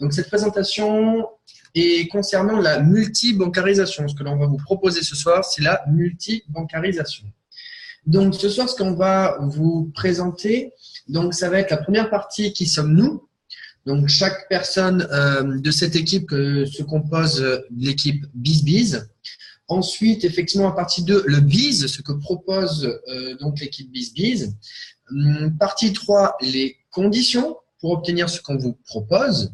Donc, cette présentation est concernant la multi-bancarisation. Ce que l'on va vous proposer ce soir, c'est la multi-bancarisation. Donc, ce soir, ce qu'on va vous présenter, donc, ça va être la première partie, qui sommes-nous? Donc, chaque personne de cette équipe se compose de l'équipe BizBiz. Ensuite, effectivement, à partie 2, le biz, ce que propose donc l'équipe BizBiz. Partie 3, les conditions pour obtenir ce qu'on vous propose.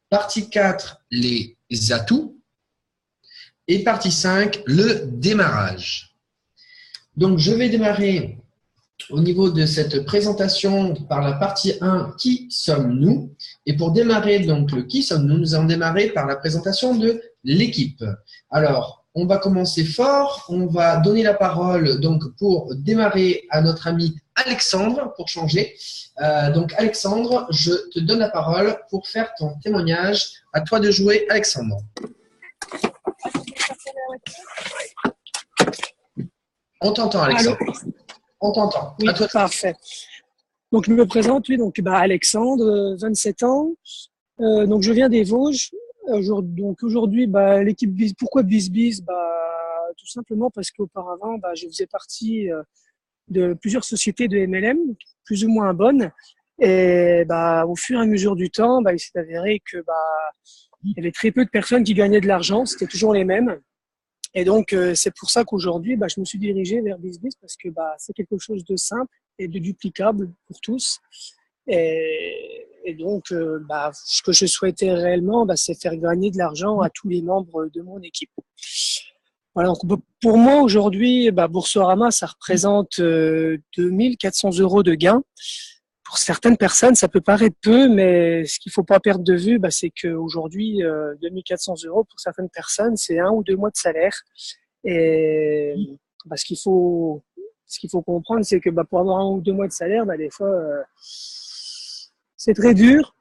Partie 4, les atouts. Et partie 5, le démarrage. Donc, je vais démarrer au niveau de cette présentation par la partie 1, qui sommes-nous? Et pour démarrer donc le qui sommes-nous, nous allons démarrer par la présentation de l'équipe. Alors, on va commencer fort. On va donner la parole donc pour démarrer à notre ami Alexandre pour changer. Donc Alexandre, je te donne la parole pour faire ton témoignage. À toi de jouer, Alexandre. On t'entend, Alexandre. Allô. On t'entend. Oui, parfait. Donc je me présente, oui, donc Alexandre, 27 ans. Donc je viens des Vosges. Donc aujourd'hui, l'équipe Biz, pourquoi BizBiz? Tout simplement parce qu'auparavant, je faisais partie de plusieurs sociétés de MLM, plus ou moins bonnes. Et au fur et à mesure du temps, il s'est avéré que il y avait très peu de personnes qui gagnaient de l'argent. C'était toujours les mêmes. Et donc c'est pour ça qu'aujourd'hui, je me suis dirigé vers BizBiz parce que c'est quelque chose de simple et de duplicable pour tous. Et donc, ce que je souhaitais réellement, c'est faire gagner de l'argent à tous les membres de mon équipe. Voilà, donc pour moi, aujourd'hui, Boursorama, ça représente 2400 € de gains. Pour certaines personnes, ça peut paraître peu, mais ce qu'il faut pas perdre de vue, c'est qu'aujourd'hui, 2400 € pour certaines personnes, c'est 1 ou 2 mois de salaire. Et ce qu'il faut comprendre, c'est que pour avoir 1 ou 2 mois de salaire, des fois, c'est très dur.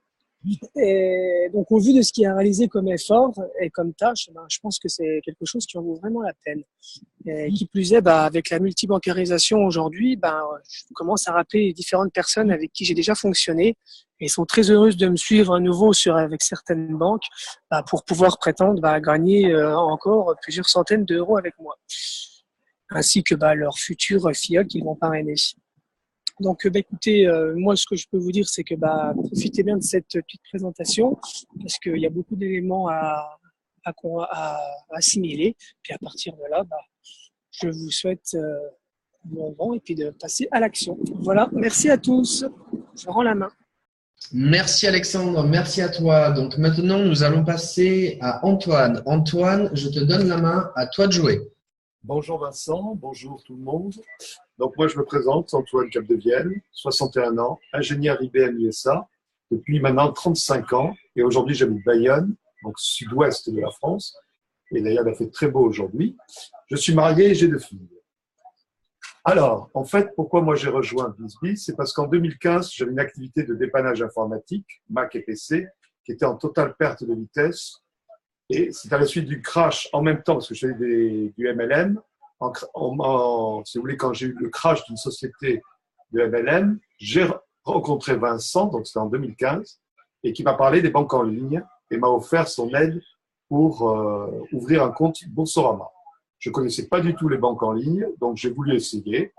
Et donc, au vu de ce qui est réalisé comme effort et comme tâche, je pense que c'est quelque chose qui en vaut vraiment la peine. Et qui plus est, avec la multibancarisation aujourd'hui, je commence à rappeler différentes personnes avec qui j'ai déjà fonctionné et sont très heureuses de me suivre à nouveau avec certaines banques pour pouvoir prétendre à gagner encore plusieurs centaines d'euros avec moi, ainsi que leurs futurs filleuls qu'ils vont parrainer. Donc, écoutez, moi, ce que je peux vous dire, c'est que profitez bien de cette petite présentation parce qu'il y a beaucoup d'éléments à assimiler. Puis à partir de là, je vous souhaite bon vent et puis de passer à l'action. Voilà, merci à tous. Je rends la main. Merci Alexandre, merci à toi. Donc maintenant, nous allons passer à Antoine. Antoine, je te donne la main, à toi de jouer. Bonjour Vincent, bonjour tout le monde. Donc moi je me présente, Antoine Capdevielle, 61 ans, ingénieur IBM USA, depuis maintenant 35 ans et aujourd'hui j'habite Bayonne, donc sud-ouest de la France. Et d'ailleurs il a fait très beau aujourd'hui. Je suis marié et j'ai 2 filles. Alors, en fait, pourquoi moi j'ai rejoint BizBiz? C'est parce qu'en 2015, j'avais une activité de dépannage informatique, Mac et PC, qui était en totale perte de vitesse. Et c'est à la suite du crash, en même temps, parce que je faisais du MLM, si vous voulez, quand j'ai eu le crash d'une société de MLM, j'ai rencontré Vincent, donc c'était en 2015, et qui m'a parlé des banques en ligne et m'a offert son aide pour ouvrir un compte Boursorama. Je ne connaissais pas du tout les banques en ligne, donc j'ai voulu essayer.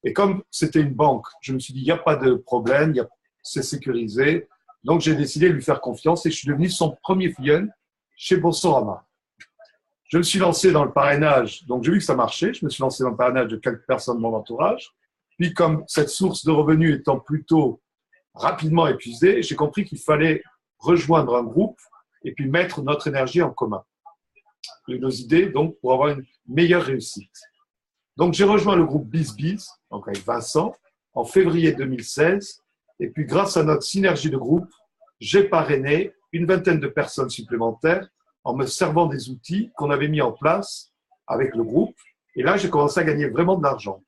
Et comme c'était une banque, je me suis dit, il n'y a pas de problème, c'est sécurisé. Donc j'ai décidé de lui faire confiance et je suis devenu son premier filleul chez Boursorama. Je me suis lancé dans le parrainage, donc j'ai vu que ça marchait. Je me suis lancé dans le parrainage de quelques personnes de mon entourage. Puis comme cette source de revenus étant plutôt rapidement épuisée, j'ai compris qu'il fallait rejoindre un groupe et puis mettre notre énergie en commun. Et nos idées, donc, pour avoir une meilleure réussite. Donc, j'ai rejoint le groupe BizBiz, donc avec Vincent, en février 2016. Et puis, grâce à notre synergie de groupe, j'ai parrainé une vingtaine de personnes supplémentaires en me servant des outils qu'on avait mis en place avec le groupe. Et là, j'ai commencé à gagner vraiment de l'argent.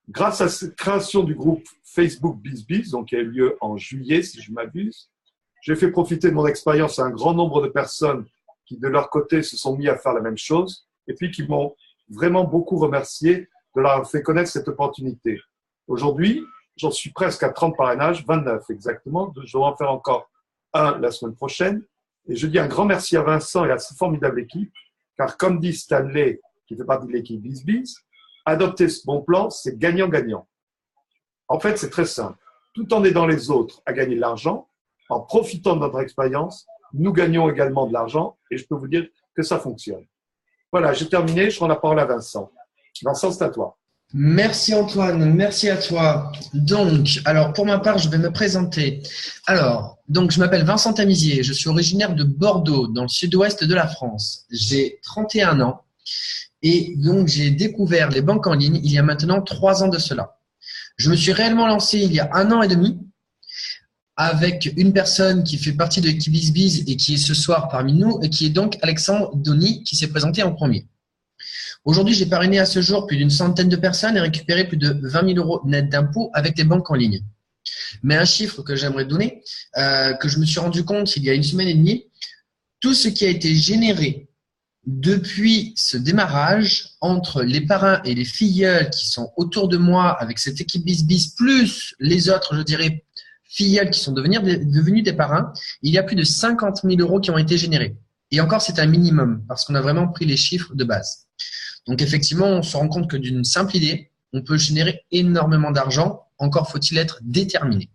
Grâce à cette création du groupe Facebook BizBiz, donc qui a eu lieu en juillet, si je m'abuse, j'ai fait profiter de mon expérience à un grand nombre de personnes qui, de leur côté, se sont mis à faire la même chose et puis qui m'ont vraiment beaucoup remercié de leur avoir fait connaître cette opportunité. Aujourd'hui, j'en suis presque à 30 parrainages, 29 exactement. Je dois en faire encore la semaine prochaine. Et je dis un grand merci à Vincent et à cette formidable équipe, car comme dit Stanley, qui fait partie de l'équipe BizBiz, adopter ce bon plan, c'est gagnant-gagnant. En fait, c'est très simple. Tout en aidant les autres à gagner de l'argent, en profitant de notre expérience, nous gagnons également de l'argent et je peux vous dire que ça fonctionne. Voilà, j'ai terminé. Je rends la parole à Vincent. Vincent, c'est à toi. Merci Antoine, merci à toi. Donc, alors pour ma part, je vais me présenter. Alors, donc je m'appelle Vincent Tamizier, je suis originaire de Bordeaux, dans le sud-ouest de la France. J'ai 31 ans et donc j'ai découvert les banques en ligne il y a maintenant 3 ans de cela. Je me suis réellement lancé il y a 1 an et demi avec une personne qui fait partie de l'équipe BizBiz et qui est ce soir parmi nous et qui est donc Alexandre Donny qui s'est présenté en premier. Aujourd'hui, j'ai parrainé à ce jour plus d'une centaine de personnes et récupéré plus de 20 000 € net d'impôts avec les banques en ligne. Mais un chiffre que j'aimerais donner, que je me suis rendu compte il y a 1 semaine et demie, tout ce qui a été généré depuis ce démarrage entre les parrains et les filleuls qui sont autour de moi avec cette équipe BizBiz, plus les autres, je dirais, filleuls qui sont devenus des parrains, il y a plus de 50 000 € qui ont été générés. Et encore, c'est un minimum parce qu'on a vraiment pris les chiffres de base. Donc effectivement, on se rend compte que d'une simple idée, on peut générer énormément d'argent, encore faut-il être déterminé.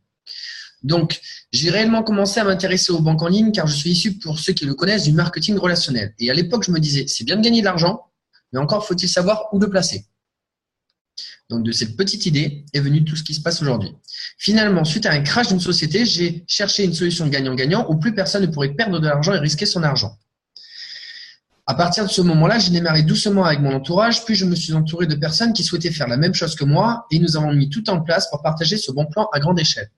Donc, j'ai réellement commencé à m'intéresser aux banques en ligne car je suis issu, pour ceux qui le connaissent, du marketing relationnel. Et à l'époque, je me disais, c'est bien de gagner de l'argent, mais encore faut-il savoir où le placer. Donc, de cette petite idée est venu tout ce qui se passe aujourd'hui. Finalement, suite à un crash d'une société, j'ai cherché une solution gagnant-gagnant où plus personne ne pourrait perdre de l'argent et risquer son argent. À partir de ce moment-là, j'ai démarré doucement avec mon entourage, puis je me suis entouré de personnes qui souhaitaient faire la même chose que moi et nous avons mis tout en place pour partager ce bon plan à grande échelle.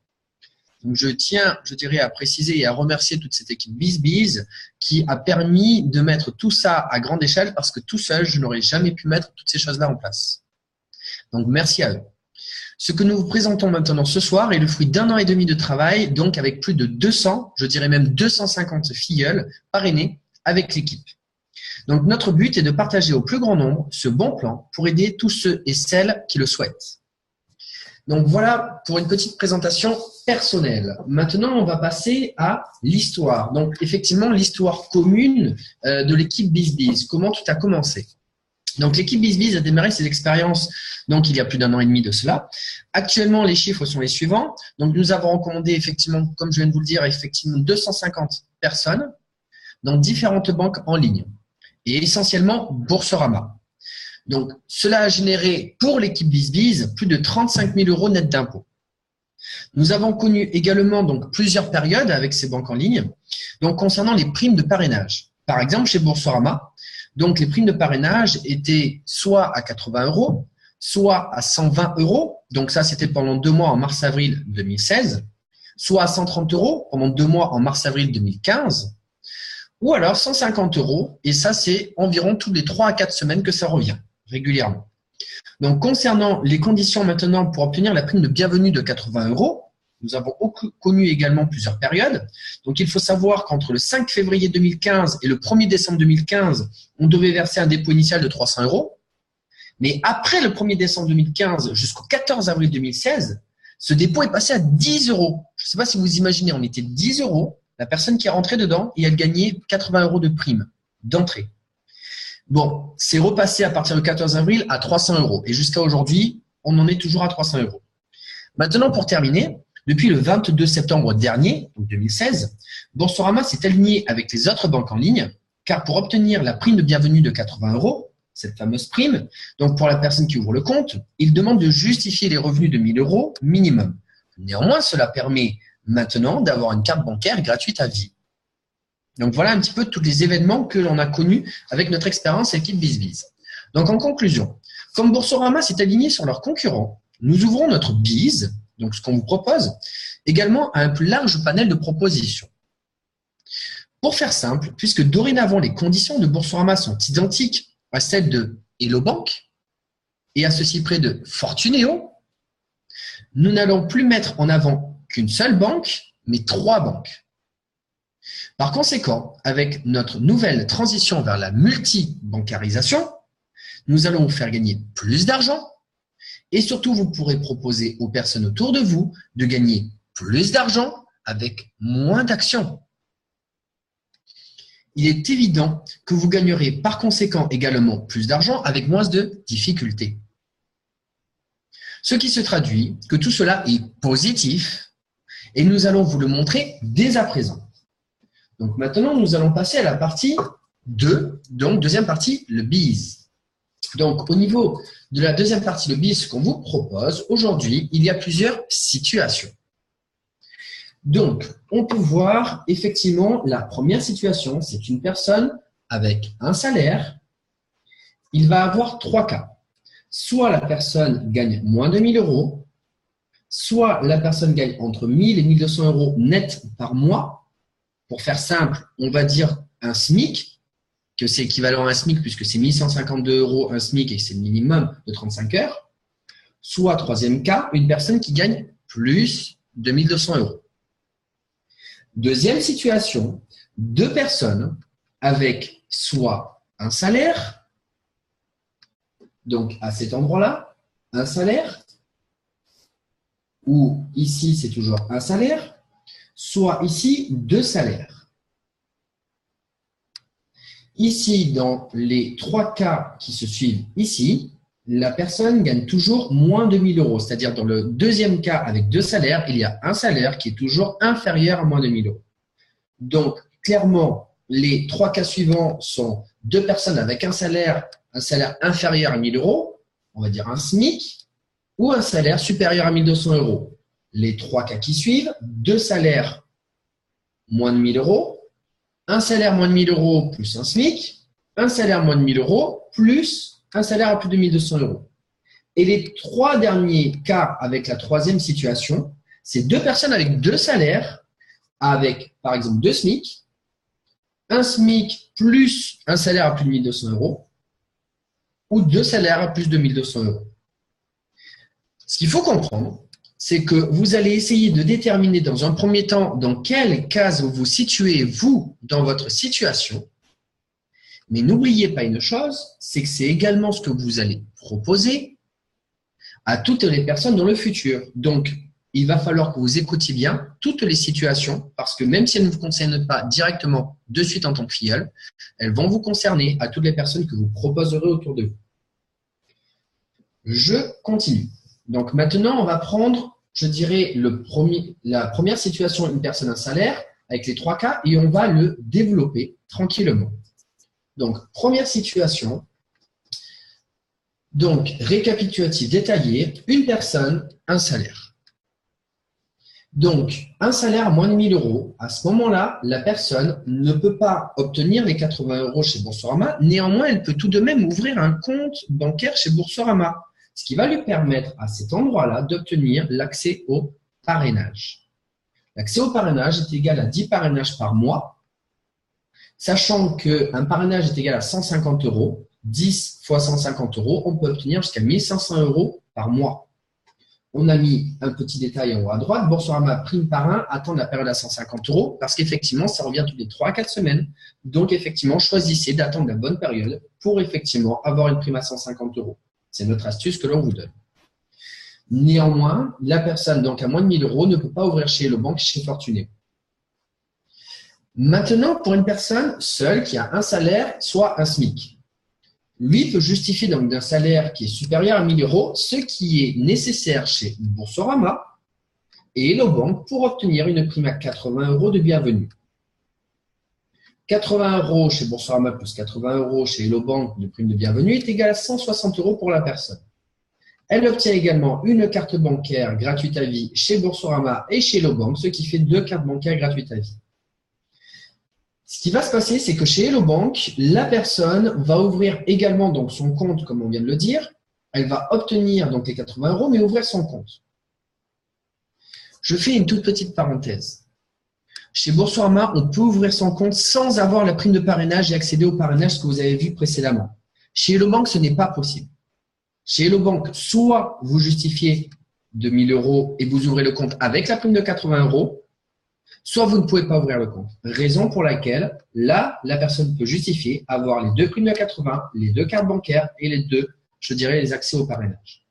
Donc je tiens, je dirais, à préciser et à remercier toute cette équipe BizBiz qui a permis de mettre tout ça à grande échelle parce que tout seul, je n'aurais jamais pu mettre toutes ces choses-là en place. Donc merci à eux. Ce que nous vous présentons maintenant ce soir est le fruit d'1 an et demi de travail, donc avec plus de 200, je dirais même 250 filleuls parrainés avec l'équipe. Donc, notre but est de partager au plus grand nombre ce bon plan pour aider tous ceux et celles qui le souhaitent. Donc, voilà pour une petite présentation personnelle. Maintenant, on va passer à l'histoire. Donc, effectivement, l'histoire commune de l'équipe BizBiz. Comment tout a commencé? Donc, l'équipe BizBiz a démarré ses expériences donc il y a plus d'1 an et demi de cela. Actuellement, les chiffres sont les suivants. Donc, nous avons recommandé effectivement, comme je viens de vous le dire, effectivement 250 personnes dans différentes banques en ligne. Et essentiellement Boursorama. Donc, cela a généré pour l'équipe BizBiz plus de 35 000 € net d'impôts. Nous avons connu également donc plusieurs périodes avec ces banques en ligne. Donc, concernant les primes de parrainage. Par exemple, chez Boursorama, donc les primes de parrainage étaient soit à 80 €, soit à 120 €. Donc, ça, c'était pendant 2 mois en mars-avril 2016. Soit à 130 € pendant 2 mois en mars-avril 2015. Ou alors 150 €, et ça, c'est environ tous les 3 à 4 semaines que ça revient régulièrement. Donc, concernant les conditions maintenant pour obtenir la prime de bienvenue de 80 €, nous avons connu également plusieurs périodes. Donc, il faut savoir qu'entre le 5 février 2015 et le 1er décembre 2015, on devait verser un dépôt initial de 300 €. Mais après le 1er décembre 2015 jusqu'au 14 avril 2016, ce dépôt est passé à 10 €. Je ne sais pas si vous imaginez, on était 10 €. La personne qui est rentrée dedans et elle gagnait 80 € de prime d'entrée. Bon, c'est repassé à partir du 14 avril à 300 €. Et jusqu'à aujourd'hui, on en est toujours à 300 €. Maintenant, pour terminer, depuis le 22 septembre dernier, donc 2016, Boursorama s'est aligné avec les autres banques en ligne, car pour obtenir la prime de bienvenue de 80 €, cette fameuse prime, donc pour la personne qui ouvre le compte, il demande de justifier les revenus de 1 000 € minimum. Néanmoins, cela permet maintenant d'avoir une carte bancaire gratuite à vie. Donc voilà un petit peu tous les événements que l'on a connus avec notre expérience équipe BizBiz. Donc en conclusion, comme Boursorama s'est aligné sur leurs concurrents, nous ouvrons notre Biz, donc ce qu'on vous propose, également à un plus large panel de propositions. Pour faire simple, puisque dorénavant les conditions de Boursorama sont identiques à celles de Hello Bank et à ceci près de Fortuneo, nous n'allons plus mettre en avant qu'une seule banque, mais 3 banques. Par conséquent, avec notre nouvelle transition vers la multi-bancarisation, nous allons vous faire gagner plus d'argent et surtout, vous pourrez proposer aux personnes autour de vous de gagner plus d'argent avec moins d'actions. Il est évident que vous gagnerez par conséquent également plus d'argent avec moins de difficultés. Ce qui se traduit que tout cela est positif et nous allons vous le montrer dès à présent. Donc maintenant, nous allons passer à la partie 2, donc deuxième partie, le biz. Donc au niveau de la deuxième partie, le biz qu'on vous propose, aujourd'hui, il y a plusieurs situations. Donc, on peut voir effectivement la première situation, c'est une personne avec un salaire. Il va avoir 3 cas. Soit la personne gagne moins de 1 000 euros, soit la personne gagne entre 1 000 et 1 200 euros net par mois. Pour faire simple, on va dire un SMIC, que c'est équivalent à un SMIC puisque c'est 1 152 euros un SMIC et c'est le minimum de 35 heures. Soit, troisième cas, une personne qui gagne plus de 1 200 euros. Deuxième situation, 2 personnes avec soit un salaire, donc à cet endroit-là, un salaire, ou ici c'est toujours un salaire, soit ici 2 salaires. Ici, dans les 3 cas qui se suivent ici, la personne gagne toujours moins de 1 000 euros. C'est-à-dire, dans le deuxième cas avec 2 salaires, il y a un salaire qui est toujours inférieur à moins de 1 000 euros. Donc, clairement, les 3 cas suivants sont 2 personnes avec un salaire inférieur à 1 000 euros, on va dire un SMIC, ou un salaire supérieur à 1 200 euros. Les 3 cas qui suivent, 2 salaires moins de 1 000 euros, un salaire moins de 1 000 euros plus un SMIC, un salaire moins de 1 000 euros plus un salaire à plus de 1 200 euros. Et les 3 derniers cas avec la troisième situation, c'est 2 personnes avec 2 salaires, avec par exemple 2 SMIC, un SMIC plus un salaire à plus de 1 200 euros, ou 2 salaires à plus de 1 200 euros. Ce qu'il faut comprendre, c'est que vous allez essayer de déterminer dans un premier temps dans quelle case vous vous situez, vous, dans votre situation. Mais n'oubliez pas une chose, c'est que c'est également ce que vous allez proposer à toutes les personnes dans le futur. Donc, il va falloir que vous écoutiez bien toutes les situations parce que même si elles ne vous concernent pas directement de suite en tant que filleul, elles vont vous concerner à toutes les personnes que vous proposerez autour de vous. Je continue. Donc maintenant, on va prendre, je dirais, la première situation, une personne, un salaire, avec les 3 cas, et on va le développer tranquillement. Donc, première situation. Donc, récapitulatif détaillé, une personne, un salaire. Donc, un salaire à moins de 1 000 euros, à ce moment-là, la personne ne peut pas obtenir les 80 euros chez Boursorama. Néanmoins, elle peut tout de même ouvrir un compte bancaire chez Boursorama, ce qui va lui permettre à cet endroit-là d'obtenir l'accès au parrainage. L'accès au parrainage est égal à 10 parrainages par mois, sachant qu'un parrainage est égal à 150 euros, 10 fois 150 euros, on peut obtenir jusqu'à 1 500 euros par mois. On a mis un petit détail en haut à droite, Boursorama prime parrain attend la période à 150 euros parce qu'effectivement, ça revient tous les 3 à 4 semaines. Donc, effectivement, choisissez d'attendre la bonne période pour effectivement avoir une prime à 150 euros. C'est notre astuce que l'on vous donne. Néanmoins, la personne donc à moins de 1 000 euros ne peut pas ouvrir chez Hello Bank, chez Fortuné. Maintenant, pour une personne seule qui a un salaire, soit un SMIC, lui peut justifier donc d'un salaire qui est supérieur à 1 000 euros, ce qui est nécessaire chez Boursorama et Hello Bank pour obtenir une prime à 80 euros de bienvenue. 80 euros chez Boursorama plus 80 euros chez Hello Bank de prime de bienvenue est égal à 160 euros pour la personne. Elle obtient également une carte bancaire gratuite à vie chez Boursorama et chez Hello Bank, ce qui fait 2 cartes bancaires gratuites à vie. Ce qui va se passer, c'est que chez Hello Bank, la personne va ouvrir également donc son compte, comme on vient de le dire. Elle va obtenir donc les 80 euros, mais ouvrir son compte. Je fais une toute petite parenthèse. Chez Boursorama, on peut ouvrir son compte sans avoir la prime de parrainage et accéder au parrainage que vous avez vu précédemment. Chez Hello Bank, ce n'est pas possible. Chez Hello Bank, soit vous justifiez de 1 000 euros et vous ouvrez le compte avec la prime de 80 euros, soit vous ne pouvez pas ouvrir le compte. Raison pour laquelle, là, la personne peut justifier avoir les 2 primes de 80, les 2 cartes bancaires et les 2, je dirais, les accès au parrainage.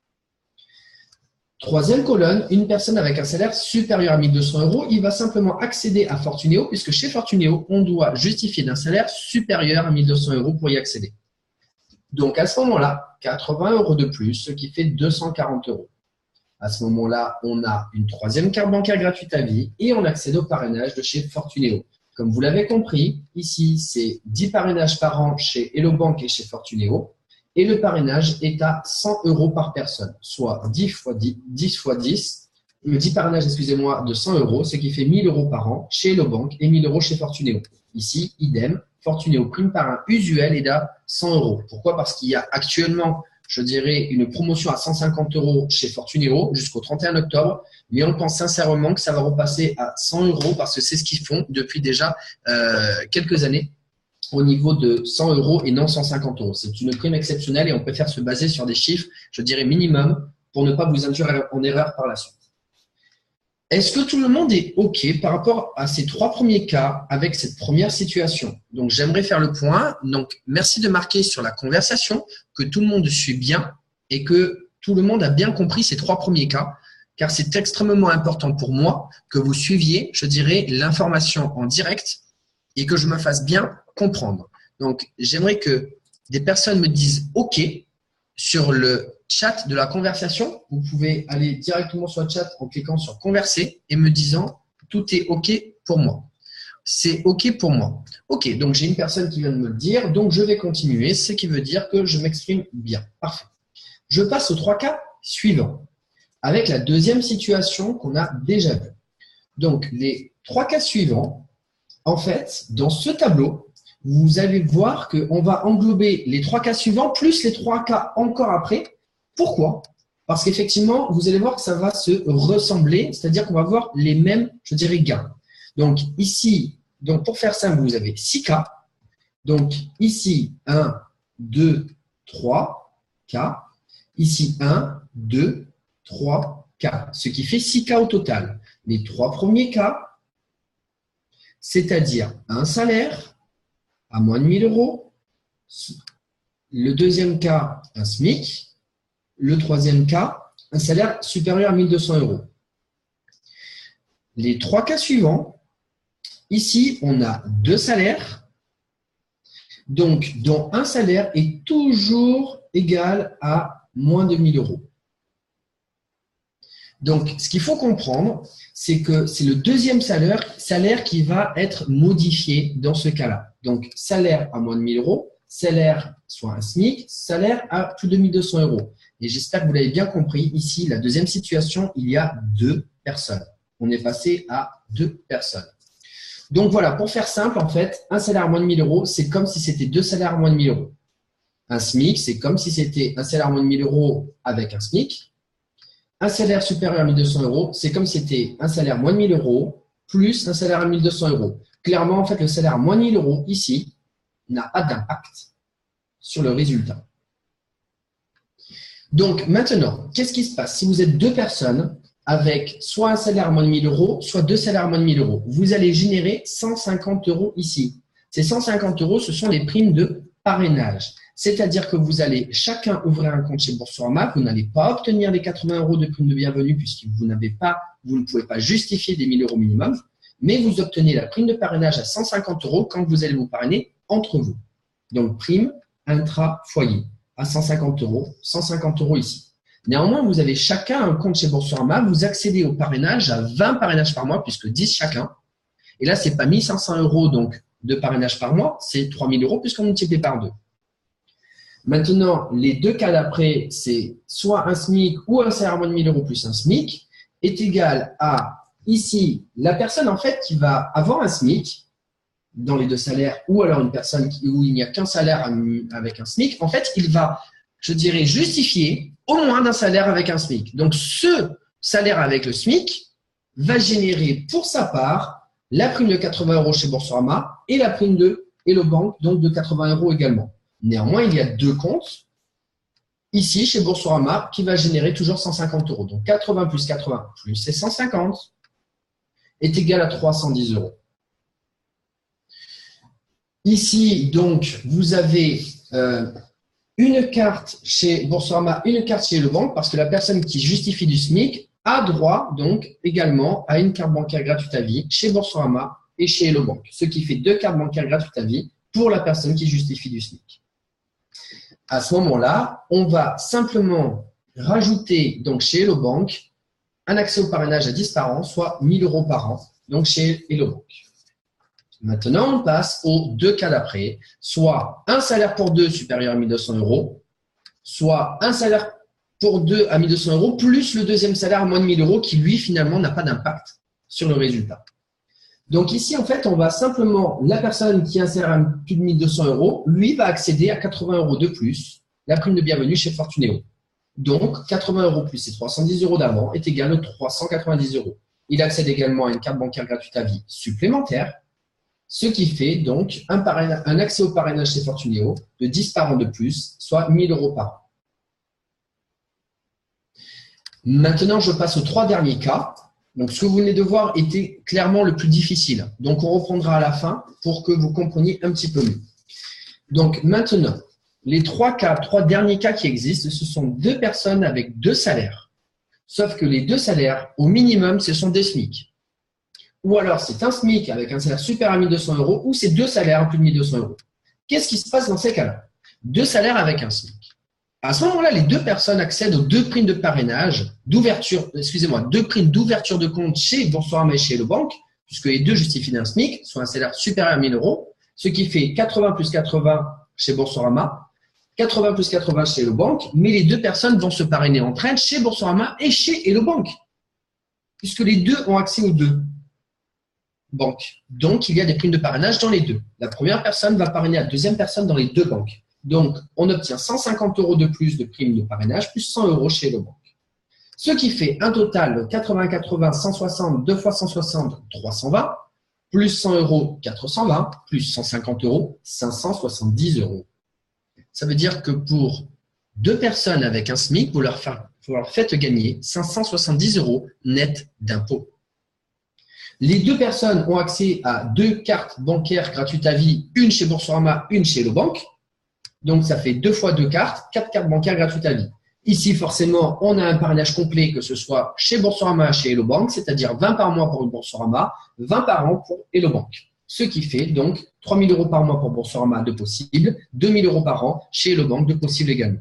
Troisième colonne, une personne avec un salaire supérieur à 1 200 €, il va simplement accéder à Fortuneo, puisque chez Fortuneo, on doit justifier d'un salaire supérieur à 1 200 € pour y accéder. Donc, à ce moment-là, 80 € de plus, ce qui fait 240 €. À ce moment-là, on a une troisième carte bancaire gratuite à vie et on accède au parrainage de chez Fortuneo. Comme vous l'avez compris, ici, c'est 10 parrainages par an chez Hello Bank et chez Fortuneo. Et le parrainage est à 100 € par personne, soit 10 fois 10, le 10 parrainages, excusez-moi, de 100 €, ce qui fait 1 000 € par an chez Hello Bank et 1 000 € chez Fortuneo. Ici, idem, Fortuneo prime parrain usuel est à 100 €. Pourquoi? Parce qu'il y a actuellement, je dirais, une promotion à 150 € chez Fortuneo jusqu'au 31 octobre, mais on pense sincèrement que ça va repasser à 100 € parce que c'est ce qu'ils font depuis déjà quelques années au niveau de 100 € et non 150 €. C'est une prime exceptionnelle et on préfère se baser sur des chiffres, je dirais minimum, pour ne pas vous induire en erreur par la suite. Est-ce que tout le monde est OK par rapport à ces trois premiers cas avec cette première situation? Donc, j'aimerais faire le point. Donc, merci de marquer sur la conversation que tout le monde suit bien et que tout le monde a bien compris ces trois premiers cas, car c'est extrêmement important pour moi que vous suiviez, je dirais, l'information en direct et que je me fasse bien comprendre. Donc, j'aimerais que des personnes me disent OK sur le chat de la conversation. Vous pouvez aller directement sur le chat en cliquant sur converser et me disant tout est OK pour moi. C'est OK pour moi. OK, donc j'ai une personne qui vient de me le dire, donc je vais continuer, ce qui veut dire que je m'exprime bien. Parfait. Je passe aux trois cas suivants avec la deuxième situation qu'on a déjà vue. Donc, les trois cas suivants, en fait, dans ce tableau, vous allez voir qu'on va englober les trois cas suivants plus les trois cas encore après. Pourquoi? Parce qu'effectivement, vous allez voir que ça va se ressembler, c'est-à-dire qu'on va avoir les mêmes, je dirais, gains. Donc ici, donc pour faire simple, vous avez 6 cas. Donc ici, 1, 2, 3 cas. Ici, 1, 2, 3 cas. Ce qui fait 6 cas au total. Les trois premiers cas, c'est-à-dire un salaire à moins de 1 000 €. Le deuxième cas, un SMIC. Le troisième cas, un salaire supérieur à 1 200 €. Les trois cas suivants, ici, on a deux salaires, donc dont un salaire est toujours égal à moins de 1 000 €. Donc, ce qu'il faut comprendre, c'est que c'est le deuxième salaire qui va être modifié dans ce cas-là. Donc, salaire à moins de 1 000 €, salaire soit un SMIC, salaire à plus de 1 200 €. Et j'espère que vous l'avez bien compris. Ici, la deuxième situation, il y a deux personnes. On est passé à deux personnes. Donc voilà, pour faire simple, en fait, un salaire à moins de 1 000 €, c'est comme si c'était deux salaires à moins de 1 000 €. Un SMIC, c'est comme si c'était un salaire à moins de 1 000 € avec un SMIC. Un salaire supérieur à 1 200 €, c'est comme si c'était un salaire à moins de 1 000 € plus un salaire à 1 200 €. Clairement, en fait, le salaire à moins de 1 000 € ici n'a pas d'impact sur le résultat. Donc maintenant, qu'est-ce qui se passe si vous êtes deux personnes avec soit un salaire à moins de 1 000 €, soit deux salaires à moins de 1 000 €? Vous allez générer 150 € ici. Ces 150 €, ce sont les primes de parrainage. C'est-à-dire que vous allez chacun ouvrir un compte chez Boursorama. Vous n'allez pas obtenir les 80 € de prime de bienvenue puisque vous ne pouvez pas justifier des 1 000 € minimum, mais vous obtenez la prime de parrainage à 150 € quand vous allez vous parrainer entre vous. Donc, prime intra-foyer à 150 €, 150 € ici. Néanmoins, vous avez chacun un compte chez Boursorama, vous accédez au parrainage à 20 parrainages par mois, puisque 10 chacun. Et là, ce n'est pas 1 500 € donc, de parrainage par mois, c'est 3 000 € puisqu'on multiplie par 2. Maintenant, les deux cas d'après, c'est soit un SMIC ou un salaire à moins de 1 000 € plus un SMIC est égal à, ici, la personne en fait qui va avoir un SMIC dans les deux salaires, ou alors une personne où il n'y a qu'un salaire avec un SMIC, en fait, il va, je dirais, justifier au moins d'un salaire avec un SMIC. Donc, ce salaire avec le SMIC va générer pour sa part la prime de 80 € chez Boursorama et la prime de Hello Bank, donc de 80 € également. Néanmoins, il y a deux comptes ici chez Boursorama qui va générer toujours 150 €. Donc, 80 plus 80 plus ces 150 est égal à 310 €. Ici, donc, vous avez une carte chez Boursorama, une carte chez Hello parce que la personne qui justifie du SMIC a droit donc également à une carte bancaire gratuite à vie chez Boursorama et chez Hello ce qui fait 2 cartes bancaires gratuites à vie pour la personne qui justifie du SMIC. À ce moment-là, on va simplement rajouter donc chez Hello un accès au parrainage à 10 par an, soit 1 000 € par an, donc chez Hello. Maintenant, on passe aux 2 cas d'après, soit un salaire pour 2 supérieur à 1 200 €, soit un salaire pour 2 à 1 200 € plus le deuxième salaire à moins de 1 000 € qui, lui, finalement, n'a pas d'impact sur le résultat. Donc ici, en fait, on va simplement, la personne qui a un salaire à plus de 1 200 €, lui, va accéder à 80 € de plus, la prime de bienvenue chez Fortunéo. Donc, 80 € plus ces 310 € d'avant est égal à 390 €. Il accède également à une carte bancaire gratuite à vie supplémentaire, ce qui fait donc un accès au parrainage chez Fortunéo de 10 par an de plus, soit 1 000 € par an. Maintenant, je passe aux 3 derniers cas. Donc, ce que vous venez de voir était clairement le plus difficile. Donc, on reprendra à la fin pour que vous compreniez un petit peu mieux. Donc, maintenant, les 3 derniers cas qui existent, ce sont 2 personnes avec 2 salaires. Sauf que les 2 salaires, au minimum, ce sont des SMIC. Ou alors, c'est un SMIC avec un salaire supérieur à 1 200 € ou c'est 2 salaires à plus de 1 200 €. Qu'est-ce qui se passe dans ces cas-là? 2 salaires avec un SMIC. À ce moment-là, les 2 personnes accèdent aux 2 primes de parrainage, 2 primes d'ouverture de compte chez Boursorama et chez Hello puisque les 2 justifient d'un SMIC, soit un salaire supérieur à 1 000 €, ce qui fait 80 plus 80 chez Boursorama, 80 plus 80 chez Hello mais les 2 personnes vont se parrainer entre elles chez Boursorama et chez Hello puisque les 2 ont accès aux 2 banques. Donc, il y a des primes de parrainage dans les 2. La première personne va parrainer la deuxième personne dans les 2 banques. Donc, on obtient 150 € de plus de primes de parrainage, plus 100 € chez Hello Ce qui fait un total de 80-80, 160, 2 fois 160, 320, plus 100 € 420, plus 150 €, 570 €. Ça veut dire que pour 2 personnes avec un SMIC, vous leur faites gagner 570 € net d'impôts. Les 2 personnes ont accès à 2 cartes bancaires gratuites à vie, une chez Boursorama, une chez Hello Donc, ça fait 2 fois 2 cartes, 4 cartes bancaires gratuites à vie. Ici, forcément, on a un parrainage complet, que ce soit chez Boursorama, chez Hello c'est-à-dire 20 par mois pour Boursorama, 20 par an pour Hello Ce qui fait donc 3 000 € par mois pour Boursorama de possible, 2 000 € par an chez Hello de possible également.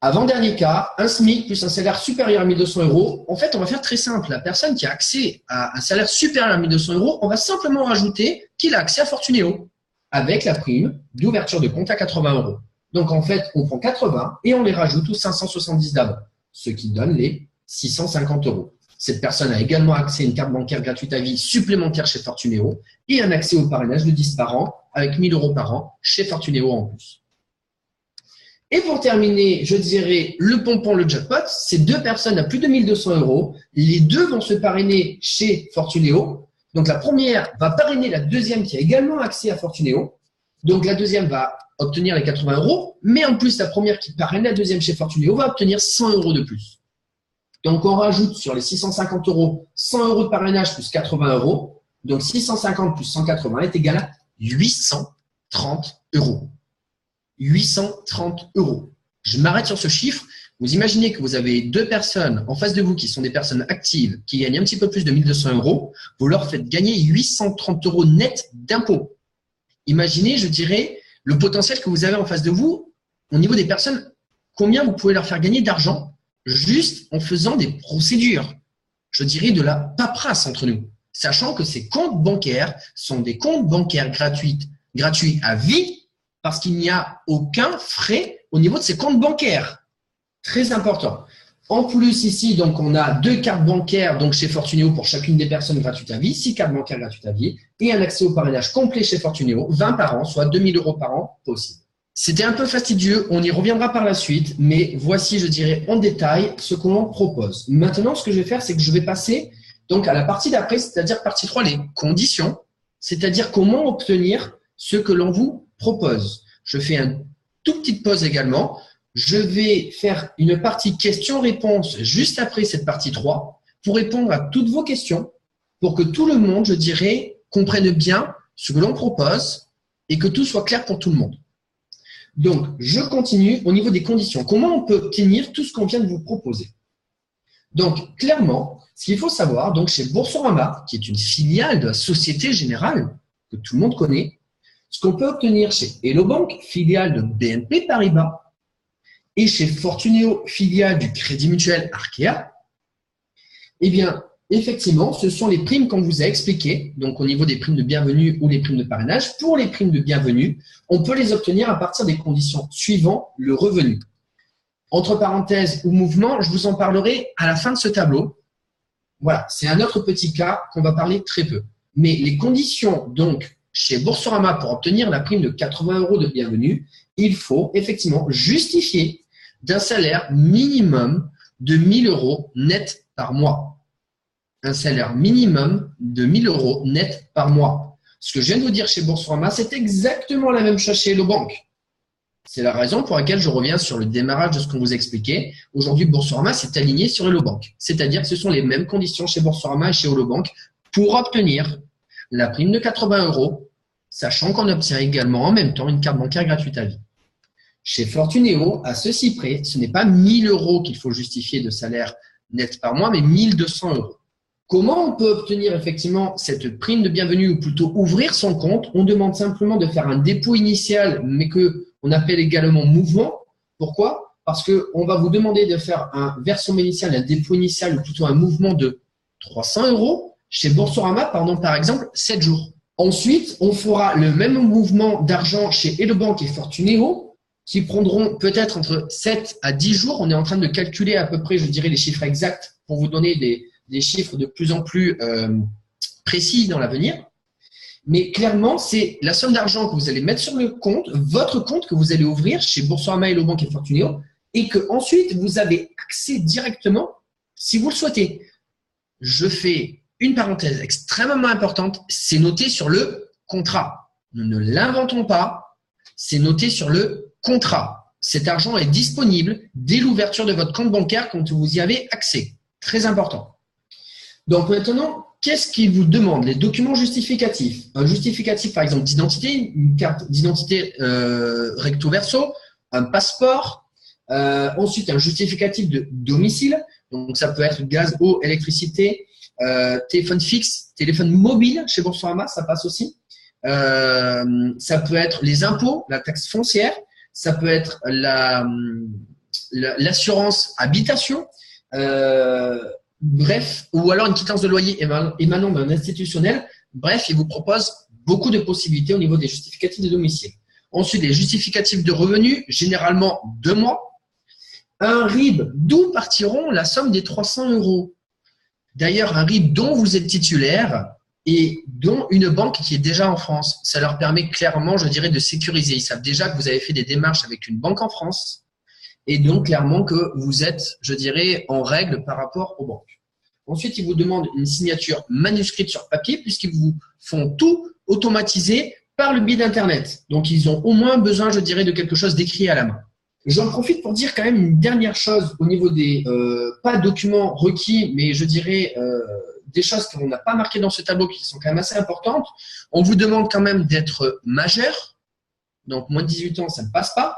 Avant-dernier cas, un SMIC plus un salaire supérieur à 1 200 €. En fait, on va faire très simple. La personne qui a accès à un salaire supérieur à 1 200 €, on va simplement rajouter qu'il a accès à Fortunéo avec la prime d'ouverture de compte à 80 €. Donc, en fait, on prend 80 et on les rajoute aux 570 d'avant, ce qui donne les 650 €. Cette personne a également accès à une carte bancaire gratuite à vie supplémentaire chez Fortunéo et un accès au parrainage de 10 par an avec 1 000 € par an chez Fortunéo en plus. Et pour terminer, je dirais le pompon, le jackpot, c'est 2 personnes à plus de 1 200 €. Les 2 vont se parrainer chez Fortunéo. Donc, la première va parrainer la deuxième qui a également accès à Fortunéo. Donc, la deuxième va obtenir les 80 €, mais en plus, la première qui parraine la deuxième chez Fortunéo va obtenir 100 € de plus. Donc, on rajoute sur les 650 €, 100 € de parrainage plus 80 €. Donc, 650 plus 180 est égal à 830 €. 830 €. Je m'arrête sur ce chiffre. Vous imaginez que vous avez 2 personnes en face de vous qui sont des personnes actives, qui gagnent un petit peu plus de 1 200 €. Vous leur faites gagner 830 € net d'impôts. Imaginez, je dirais, le potentiel que vous avez en face de vous au niveau des personnes. Combien vous pouvez leur faire gagner d'argent juste en faisant des procédures. Je dirais de la paperasse entre nous. Sachant que ces comptes bancaires sont des comptes bancaires gratuits à vie, parce qu'il n'y a aucun frais au niveau de ces comptes bancaires. Très important. En plus, ici, donc, on a 2 cartes bancaires donc chez Fortunéo pour chacune des personnes gratuites à vie, 6 cartes bancaires gratuites à vie et un accès au parrainage complet chez Fortunéo, 20 par an, soit 2 000 € par an possible. C'était un peu fastidieux, on y reviendra par la suite, mais voici, je dirais, en détail ce qu'on propose. Maintenant, ce que je vais faire, c'est que je vais passer donc à la partie d'après, c'est-à-dire partie 3, les conditions, c'est-à-dire comment obtenir ce que l'on vous propose. Je fais une toute petite pause également. Je vais faire une partie questions-réponses juste après cette partie 3 pour répondre à toutes vos questions, pour que tout le monde, je dirais, comprenne bien ce que l'on propose et que tout soit clair pour tout le monde. Donc, je continue au niveau des conditions. Comment on peut obtenir tout ce qu'on vient de vous proposer? Donc, clairement, ce qu'il faut savoir, donc chez Boursorama, qui est une filiale de la Société Générale, que tout le monde connaît, ce qu'on peut obtenir chez Hello Bank, filiale de BNP Paribas, et chez Fortuneo, filiale du Crédit Mutuel Arkea, eh bien, effectivement, ce sont les primes qu'on vous a expliquées, donc au niveau des primes de bienvenue ou les primes de parrainage. Pour les primes de bienvenue, on peut les obtenir à partir des conditions suivant le revenu. Entre parenthèses ou mouvement, je vous en parlerai à la fin de ce tableau. Voilà, c'est un autre petit cas qu'on va parler très peu. Mais les conditions, donc, chez Boursorama pour obtenir la prime de 80 € de bienvenue, il faut effectivement justifier d'un salaire minimum de 1 000 € net par mois. Un salaire minimum de 1 000 € net par mois. Ce que je viens de vous dire chez Boursorama, c'est exactement la même chose chez Hello Bank. C'est la raison pour laquelle je reviens sur le démarrage de ce qu'on vous expliquait. Aujourd'hui, Boursorama s'est aligné sur Hello Bank. C'est-à-dire que ce sont les mêmes conditions chez Boursorama et chez Hello Bank pour obtenir la prime de 80 €, sachant qu'on obtient également en même temps une carte bancaire gratuite à vie. Chez Fortuneo, à ceci près, ce n'est pas 1 000 € qu'il faut justifier de salaire net par mois, mais 1 200 €. Comment on peut obtenir effectivement cette prime de bienvenue ou plutôt ouvrir son compte? On demande simplement de faire un dépôt initial, mais qu'on appelle également mouvement. Pourquoi? Parce qu'on va vous demander de faire un versement initial, un dépôt initial ou plutôt un mouvement de 300 € chez Boursorama pendant par exemple 7 jours. Ensuite, on fera le même mouvement d'argent chez Hello Bank et Fortuneo qui prendront peut-être entre 7 à 10 jours. On est en train de calculer à peu près, je dirais, les chiffres exacts pour vous donner des chiffres de plus en plus précis dans l'avenir. Mais clairement, c'est la somme d'argent que vous allez mettre sur le compte, votre compte que vous allez ouvrir chez Boursorama, Hello Bank et Fortuneo, et que ensuite vous avez accès directement, si vous le souhaitez. Je fais une parenthèse extrêmement importante, c'est noté sur le contrat. Nous ne l'inventons pas, c'est noté sur le contrat. Cet argent est disponible dès l'ouverture de votre compte bancaire quand vous y avez accès. Très important. Donc maintenant, qu'est-ce qu'il vous demande? Les documents justificatifs. Un justificatif, par exemple, d'identité, une carte d'identité recto verso, un passeport, ensuite un justificatif de domicile. Donc ça peut être gaz, eau, électricité, téléphone fixe, téléphone mobile chez Boursorama, ça passe aussi. Ça peut être les impôts, la taxe foncière, ça peut être l'assurance habitation. Bref, ou alors une quittance de loyer émanant d'un institutionnel. Bref, il vous propose beaucoup de possibilités au niveau des justificatifs de domicile. Ensuite, les justificatifs de revenus, généralement 2 mois. Un RIB, d'où partiront la somme des 300 €. D'ailleurs, un RIB dont vous êtes titulaire et dont une banque qui est déjà en France. Ça leur permet clairement, je dirais, de sécuriser. Ils savent déjà que vous avez fait des démarches avec une banque en France. Et donc, clairement que vous êtes, je dirais, en règle par rapport aux banques. Ensuite, ils vous demandent une signature manuscrite sur papier puisqu'ils vous font tout automatiser par le biais d'Internet. Donc, ils ont au moins besoin, je dirais, de quelque chose d'écrit à la main. J'en profite pour dire quand même une dernière chose au niveau des, pas documents requis, mais je dirais des choses qu'on n'a pas marquées dans ce tableau qui sont quand même assez importantes. On vous demande quand même d'être majeur. Donc, moins de 18 ans, ça ne passe pas.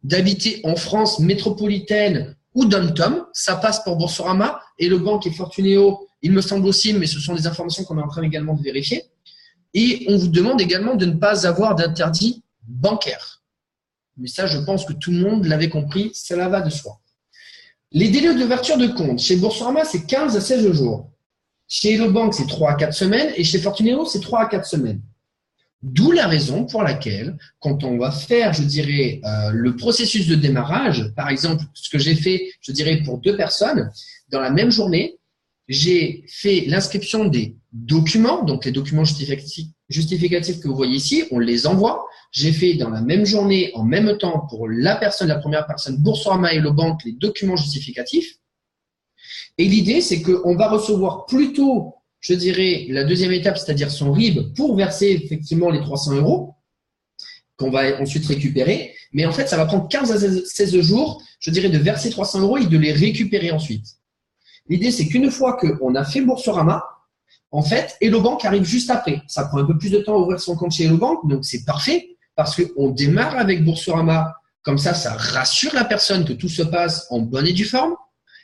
D'habiter en France métropolitaine ou dom-tom, ça passe pour Boursorama, Hello Bank et Fortuneo, il me semble aussi, mais ce sont des informations qu'on est en train également de vérifier. Et on vous demande également de ne pas avoir d'interdit bancaire. Mais ça, je pense que tout le monde l'avait compris, cela va de soi. Les délais d'ouverture de compte, chez Boursorama, c'est 15 à 16 jours. Chez Hello Bank, c'est 3 à 4 semaines et chez Fortuneo, c'est 3 à 4 semaines. D'où la raison pour laquelle, quand on va faire, je dirais, le processus de démarrage, par exemple, ce que j'ai fait, je dirais, pour 2 personnes, dans la même journée, j'ai fait l'inscription des documents, donc les documents justificatifs que vous voyez ici, on les envoie. J'ai fait dans la même journée, en même temps, pour la première personne, Boursorama et Hello Bank, les documents justificatifs. Et l'idée, c'est qu'on va recevoir plutôt, je dirais, la deuxième étape, c'est-à-dire son RIB pour verser effectivement les 300 € qu'on va ensuite récupérer. Mais en fait, ça va prendre 15 à 16 jours, je dirais, de verser 300 € et de les récupérer ensuite. L'idée, c'est qu'une fois qu'on a fait Boursorama, en fait, Hello Bank arrive juste après. Ça prend un peu plus de temps à ouvrir son compte chez Hello Bank, donc c'est parfait. parce qu'on démarre avec Boursorama. Comme ça rassure la personne que tout se passe en bonne et due forme.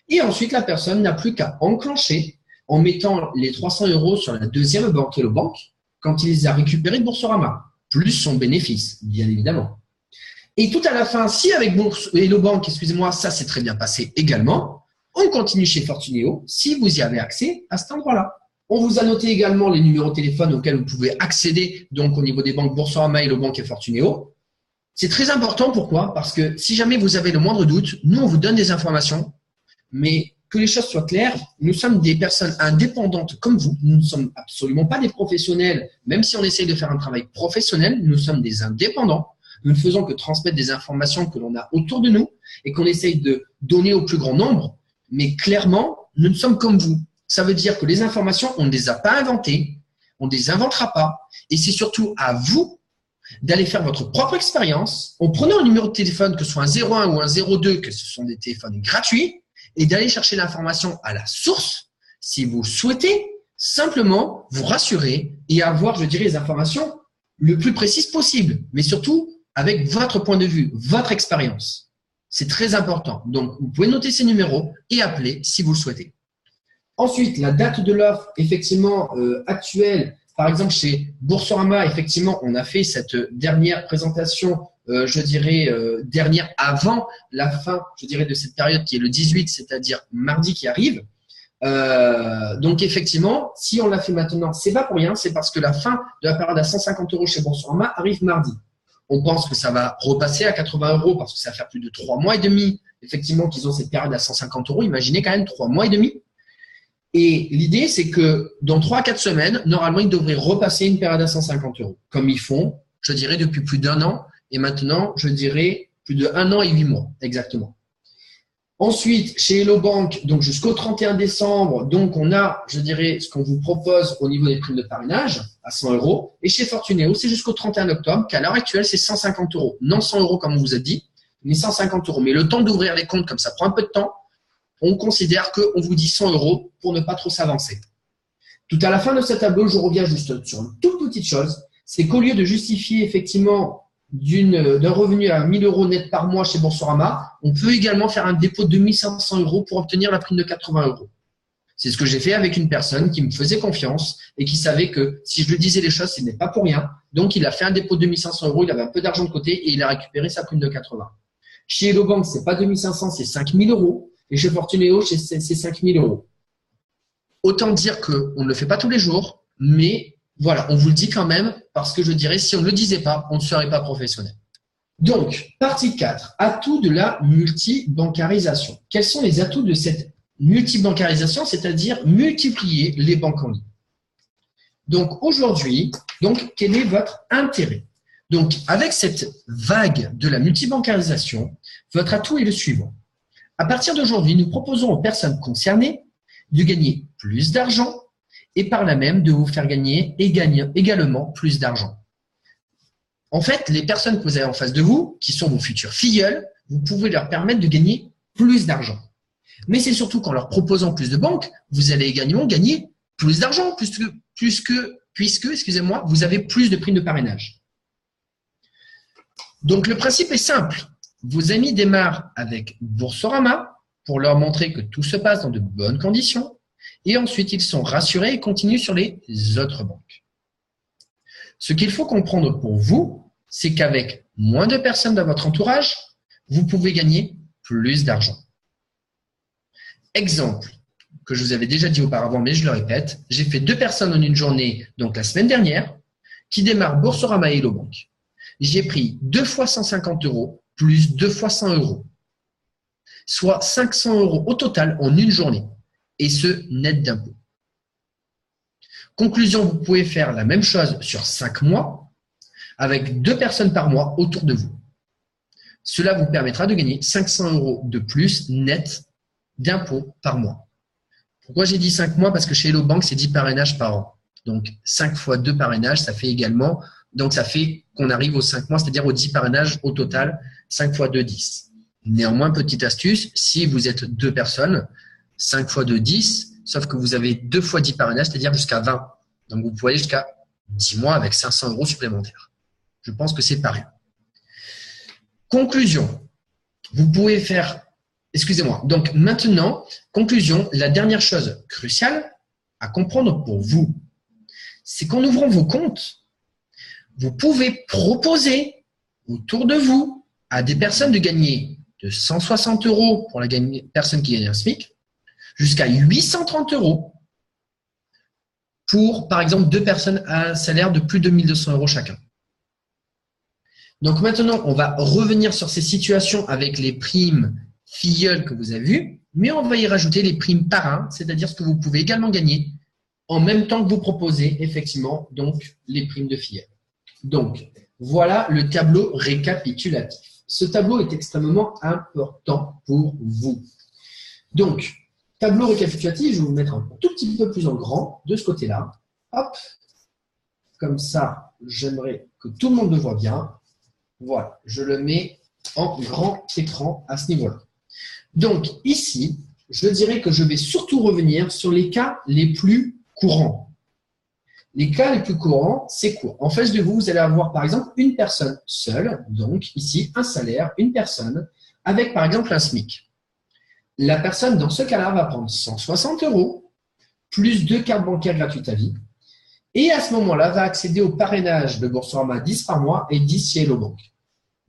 Et ensuite, la personne n'a plus qu'à enclencher en mettant les 300 € sur la deuxième banque Hello Bank quand il les a récupérés de Boursorama, plus son bénéfice, bien évidemment. Et tout à la fin, si avec Hello Bank, excusez-moi, ça s'est très bien passé également, on continue chez Fortuneo si vous y avez accès à cet endroit-là. On vous a noté également les numéros de téléphone auxquels vous pouvez accéder donc au niveau des banques Boursorama, Hello Bank et Fortuneo. C'est très important. Pourquoi? Parce que si jamais vous avez le moindre doute, nous, on vous donne des informations, mais que les choses soient claires, nous sommes des personnes indépendantes comme vous. Nous ne sommes absolument pas des professionnels, même si on essaye de faire un travail professionnel, nous sommes des indépendants. Nous ne faisons que transmettre des informations que l'on a autour de nous et qu'on essaye de donner au plus grand nombre. Mais clairement, nous ne sommes comme vous. Ça veut dire que les informations, on ne les a pas inventées, on ne les inventera pas. Et c'est surtout à vous d'aller faire votre propre expérience en prenant un numéro de téléphone, que ce soit un 01 ou un 02, que ce sont des téléphones gratuits, et d'aller chercher l'information à la source si vous souhaitez simplement vous rassurer et avoir, je dirais, les informations le plus précises possible, mais surtout avec votre point de vue, votre expérience. C'est très important. Donc, vous pouvez noter ces numéros et appeler si vous le souhaitez. Ensuite, la date de l'offre, effectivement, actuelle, par exemple, chez Boursorama, effectivement, on a fait cette dernière présentation, je dirais, dernière avant la fin, je dirais, de cette période qui est le 18, c'est-à-dire mardi qui arrive. Donc, effectivement, si on l'a fait maintenant, c'est pas pour rien, c'est parce que la fin de la période à 150 € chez Boursorama arrive mardi. On pense que ça va repasser à 80 € parce que ça va faire plus de 3 mois et demi, effectivement, qu'ils ont cette période à 150 €. Imaginez quand même 3 mois et demi. Et l'idée, c'est que dans 3 à 4 semaines, normalement, ils devraient repasser une période à 150 €, comme ils font, je dirais, depuis plus d'1 an. Et maintenant, je dirais plus de 1 an et 8 mois, exactement. Ensuite, chez Hello Bank, donc jusqu'au 31 décembre, donc on a, je dirais, ce qu'on vous propose au niveau des primes de parrainage à 100 €. Et chez Fortuneo, c'est jusqu'au 31 octobre, qu'à l'heure actuelle, c'est 150 €. Non 100 € comme on vous a dit, mais 150 €. Mais le temps d'ouvrir les comptes, comme ça prend un peu de temps, on considère qu'on vous dit 100 € pour ne pas trop s'avancer. Tout à la fin de ce tableau, je reviens juste sur une toute petite chose, c'est qu'au lieu de justifier effectivement d'un revenu à 1 000 € net par mois chez Boursorama, on peut également faire un dépôt de 1 500 € pour obtenir la prime de 80 €. C'est ce que j'ai fait avec une personne qui me faisait confiance et qui savait que si je lui disais les choses, ce n'est pas pour rien. Donc, il a fait un dépôt de 1 500 €, il avait un peu d'argent de côté et il a récupéré sa prime de 80. Chez Hello Bank, ce n'est pas 2 500, c'est 5 000 € et chez Fortuneo, c'est 5 000 €. Autant dire qu'on ne le fait pas tous les jours, mais voilà, on vous le dit quand même parce que je dirais, si on ne le disait pas, on ne serait pas professionnel. Donc, partie 4, atouts de la multibancarisation. Quels sont les atouts de cette multibancarisation, c'est-à-dire multiplier les banques en ligne? Donc, aujourd'hui, quel est votre intérêt? Donc, avec cette vague de la multibancarisation, votre atout est le suivant. À partir d'aujourd'hui, nous proposons aux personnes concernées de gagner plus d'argent et par là même de vous faire gagner également plus d'argent. En fait, les personnes que vous avez en face de vous, qui sont vos futurs filleuls, vous pouvez leur permettre de gagner plus d'argent. Mais c'est surtout qu'en leur proposant plus de banques, vous allez également gagner plus d'argent, puisque excusez-moi, vous avez plus de primes de parrainage. Donc, le principe est simple. Vos amis démarrent avec Boursorama pour leur montrer que tout se passe dans de bonnes conditions. Et ensuite, ils sont rassurés et continuent sur les autres banques. Ce qu'il faut comprendre pour vous, c'est qu'avec moins de personnes dans votre entourage, vous pouvez gagner plus d'argent. Exemple que je vous avais déjà dit auparavant, mais je le répète, j'ai fait 2 personnes en une journée, donc la semaine dernière, qui démarrent Boursorama et Hello Bank. J'ai pris 2 fois 150 € plus 2 fois 100 €, soit 500 € au total en une journée. Et ce, net d'impôts. Conclusion, vous pouvez faire la même chose sur 5 mois avec 2 personnes par mois autour de vous. Cela vous permettra de gagner 500 € de plus net d'impôts par mois. Pourquoi j'ai dit 5 mois? Parce que chez Hello Bank, c'est 10 parrainages par an. Donc, 5 fois 2 parrainages, ça fait également, donc ça fait qu'on arrive aux 5 mois, c'est-à-dire aux 10 parrainages au total, 5 fois 2, 10. Néanmoins, petite astuce, si vous êtes 2 personnes, 5 fois 2, 10, sauf que vous avez 2 fois 10 parrainages, c'est-à-dire jusqu'à 20. Donc, vous pouvez aller jusqu'à 10 mois avec 500 € supplémentaires. Je pense que c'est pareil. Conclusion. Vous pouvez faire… Excusez-moi. Donc maintenant, conclusion, la dernière chose cruciale à comprendre pour vous, c'est qu'en ouvrant vos comptes, vous pouvez proposer autour de vous à des personnes de gagner de 160 € pour la personne qui gagne un SMIC jusqu'à 830 € pour, par exemple, 2 personnes à un salaire de plus de 1 200 € chacun. Donc maintenant, on va revenir sur ces situations avec les primes filleules que vous avez vues, mais on va y rajouter les primes parrains, c'est-à-dire ce que vous pouvez également gagner en même temps que vous proposez effectivement donc les primes de filleule. Donc, voilà le tableau récapitulatif. Ce tableau est extrêmement important pour vous. Donc, tableau récapitulatif, je vais vous mettre un tout petit peu plus en grand de ce côté-là. Hop, comme ça, j'aimerais que tout le monde le voit bien. Voilà, je le mets en grand écran à ce niveau-là. Donc, ici, je dirais que je vais surtout revenir sur les cas les plus courants. Les cas les plus courants, c'est quoi? En face de vous, vous allez avoir par exemple une personne seule, donc ici un salaire, une personne, avec par exemple un SMIC. La personne, dans ce cas-là, va prendre 160 € plus 2 cartes bancaires gratuites à vie. Et à ce moment-là, va accéder au parrainage de Boursorama 10 par mois et 10 chez Hello Bank.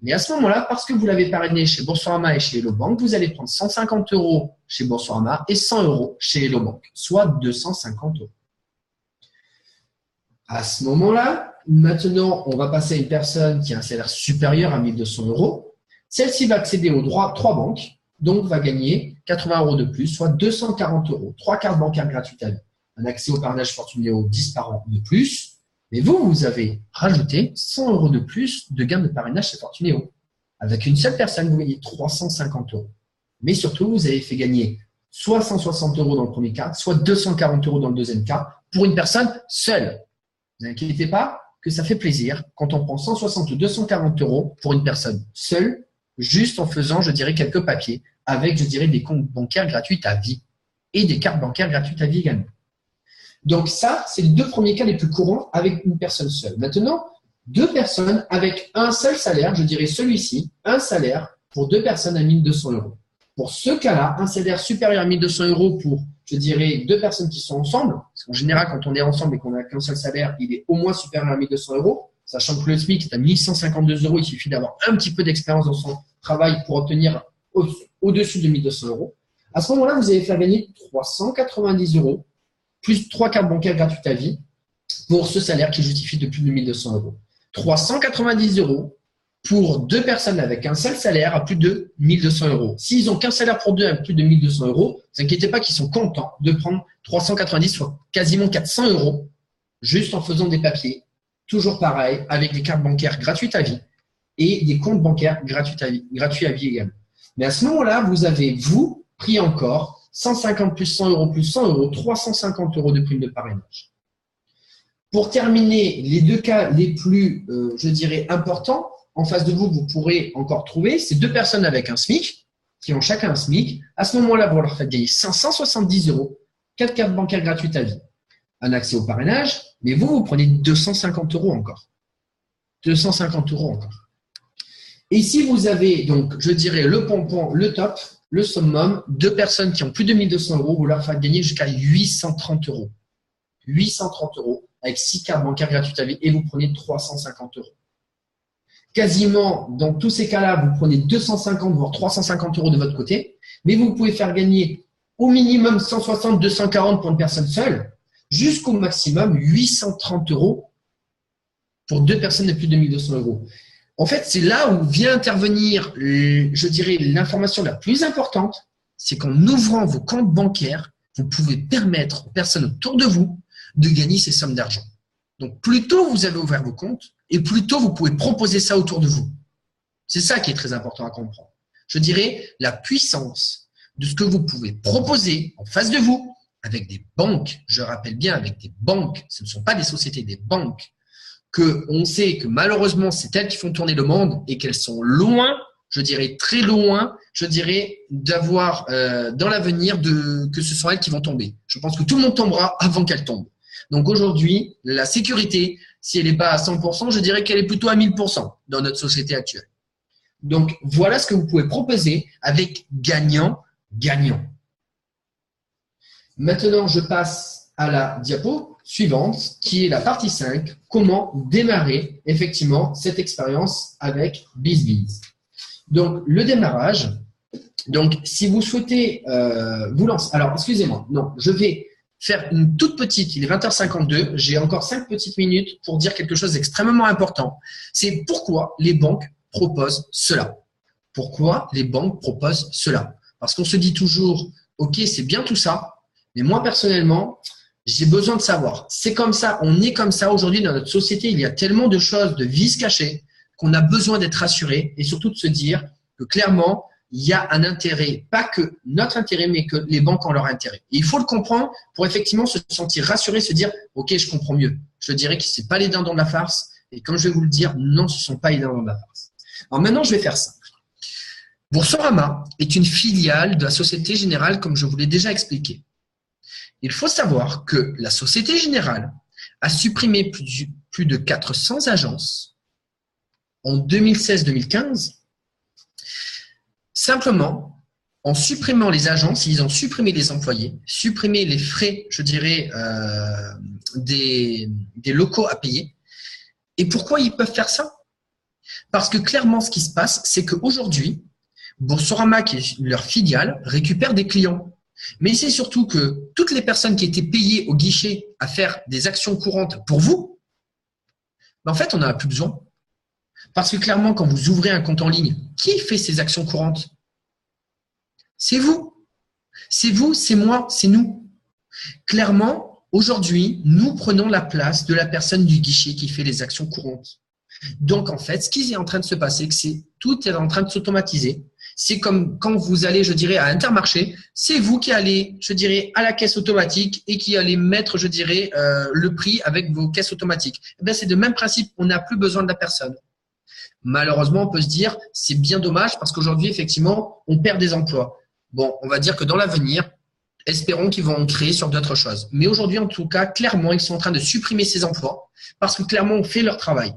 Mais à ce moment-là, parce que vous l'avez parrainé chez Boursorama et chez Hello Bank, vous allez prendre 150 € chez Boursorama et 100 € chez Hello Bank, soit 250 €. À ce moment-là, maintenant, on va passer à une personne qui a un salaire supérieur à 1 200 €. Celle-ci va accéder aux 3 banques, donc va gagner 80 € de plus, soit 240 €. 3 cartes bancaires gratuites à vie. Un accès au parrainage Fortunéo 10 par an de plus. Mais vous avez rajouté 100 € de plus de gains de parrainage chez Fortunéo. Avec une seule personne, vous gagnez 350 €. Mais surtout, vous avez fait gagner soit 160 € dans le premier cas, soit 240 € dans le deuxième cas, pour une personne seule. Ne vous inquiétez pas que ça fait plaisir quand on prend 160 ou 240 € pour une personne seule, juste en faisant, je dirais, quelques papiers, avec, je dirais, des comptes bancaires gratuits à vie et des cartes bancaires gratuites à vie également. Donc ça, c'est les 2 premiers cas les plus courants avec une personne seule. Maintenant, 2 personnes avec un seul salaire, je dirais celui-ci, un salaire pour 2 personnes à 1 200 €. Pour ce cas-là, un salaire supérieur à 1 200 € pour, je dirais, 2 personnes qui sont ensemble. Parce qu'en général, quand on est ensemble et qu'on n'a qu'un seul salaire, il est au moins supérieur à 1 200 €. Sachant que le SMIC est à 1 152 €, il suffit d'avoir un petit peu d'expérience dans son travail pour obtenir au-dessus de 1 200 €. À ce moment-là, vous allez faire gagner 390 € plus 3 cartes bancaires gratuites à vie pour ce salaire qui justifie de plus de 1 200 €. 390 € pour 2 personnes avec un seul salaire à plus de 1 200 €. S'ils n'ont qu'un salaire pour 2 à plus de 1 200 €, ne vous inquiétez pas qu'ils sont contents de prendre 390, soit quasiment 400 € juste en faisant des papiers. Toujours pareil, avec des cartes bancaires gratuites à vie et des comptes bancaires gratuits à vie également. Mais à ce moment-là, vous avez, vous, pris encore 150 plus 100 € plus 100 €, 350 € de prime de parrainage. Pour terminer, les 2 cas les plus, je dirais, importants, en face de vous, vous pourrez encore trouver ces 2 personnes avec un SMIC, qui ont chacun un SMIC. À ce moment-là, vous leur faites gagner 570 €, 4 cartes bancaires gratuites à vie, un accès au parrainage, mais vous prenez 250 € encore. 250 € encore. Et si vous avez, donc, je dirais, le pompon, le top, le summum, 2 personnes qui ont plus de 1 200 €, vous leur faites gagner jusqu'à 830 €. 830 € avec 6 cartes bancaires gratuites à vie et vous prenez 350 €. Quasiment, dans tous ces cas-là, vous prenez 250 voire 350 € de votre côté, mais vous pouvez faire gagner au minimum 160, 240 pour une personne seule, jusqu'au maximum 830 € pour 2 personnes de plus de 1 200 €. En fait, c'est là où vient intervenir, je dirais, l'information la plus importante, c'est qu'en ouvrant vos comptes bancaires, vous pouvez permettre aux personnes autour de vous de gagner ces sommes d'argent. Donc, plus tôt vous avez ouvert vos comptes, et plus tôt vous pouvez proposer ça autour de vous. C'est ça qui est très important à comprendre. Je dirais la puissance de ce que vous pouvez proposer en face de vous avec des banques. Je rappelle bien, avec des banques, ce ne sont pas des sociétés, des banques. On sait que malheureusement, c'est elles qui font tourner le monde et qu'elles sont loin, je dirais très loin, je dirais d'avoir dans l'avenir que ce sont elles qui vont tomber. Je pense que tout le monde tombera avant qu'elles tombent. Donc aujourd'hui, la sécurité, si elle n'est pas à 100%, je dirais qu'elle est plutôt à 1000% dans notre société actuelle. Donc voilà ce que vous pouvez proposer avec gagnant-gagnant. Maintenant, je passe à la diapo suivante, qui est la partie 5, comment démarrer effectivement cette expérience avec BizBiz. Donc le démarrage, donc si vous souhaitez vous lancer, alors excusez-moi, non, je vais faire une toute petite, il est 20h52, j'ai encore 5 petites minutes pour dire quelque chose d'extrêmement important. C'est pourquoi les banques proposent cela. Pourquoi les banques proposent cela? Parce qu'on se dit toujours, ok, c'est bien tout ça, mais moi personnellement, j'ai besoin de savoir. C'est comme ça, on est comme ça aujourd'hui dans notre société, il y a tellement de choses, de vices cachés, qu'on a besoin d'être rassuré et surtout de se dire que clairement, il y a un intérêt, pas que notre intérêt, mais que les banques ont leur intérêt. Et il faut le comprendre pour effectivement se sentir rassuré, se dire « Ok, je comprends mieux ». Je dirais que ce n'est pas les dindons de la farce. Et comme je vais vous le dire, non, ce ne sont pas les dindons de la farce. Alors maintenant, je vais faire ça. Boursorama est une filiale de la Société Générale, comme je vous l'ai déjà expliqué. Il faut savoir que la Société Générale a supprimé plus de 400 agences en 2016-2015. Simplement, en supprimant les agences, ils ont supprimé les employés, supprimé les frais, je dirais, des locaux à payer. Et pourquoi ils peuvent faire ça? Parce que clairement, ce qui se passe, c'est qu'aujourd'hui, Boursorama, qui est leur filiale, récupère des clients. Mais c'est surtout que toutes les personnes qui étaient payées au guichet à faire des actions courantes pour vous, en fait, on n'en a plus besoin. Parce que clairement, quand vous ouvrez un compte en ligne, qui fait ces actions courantes? C'est vous. C'est vous, c'est moi, c'est nous. Clairement, aujourd'hui, nous prenons la place de la personne du guichet qui fait les actions courantes. Donc, en fait, ce qui est en train de se passer, c'est tout est en train de s'automatiser. C'est comme quand vous allez, je dirais, à Intermarché, c'est vous qui allez, je dirais, à la caisse automatique et qui allez mettre, je dirais, le prix avec vos caisses automatiques. Eh bien, c'est le même principe. On n'a plus besoin de la personne. Malheureusement, on peut se dire, c'est bien dommage parce qu'aujourd'hui, effectivement, on perd des emplois. Bon, on va dire que dans l'avenir, espérons qu'ils vont en créer sur d'autres choses. Mais aujourd'hui, en tout cas, clairement, ils sont en train de supprimer ces emplois parce que clairement, on fait leur travail.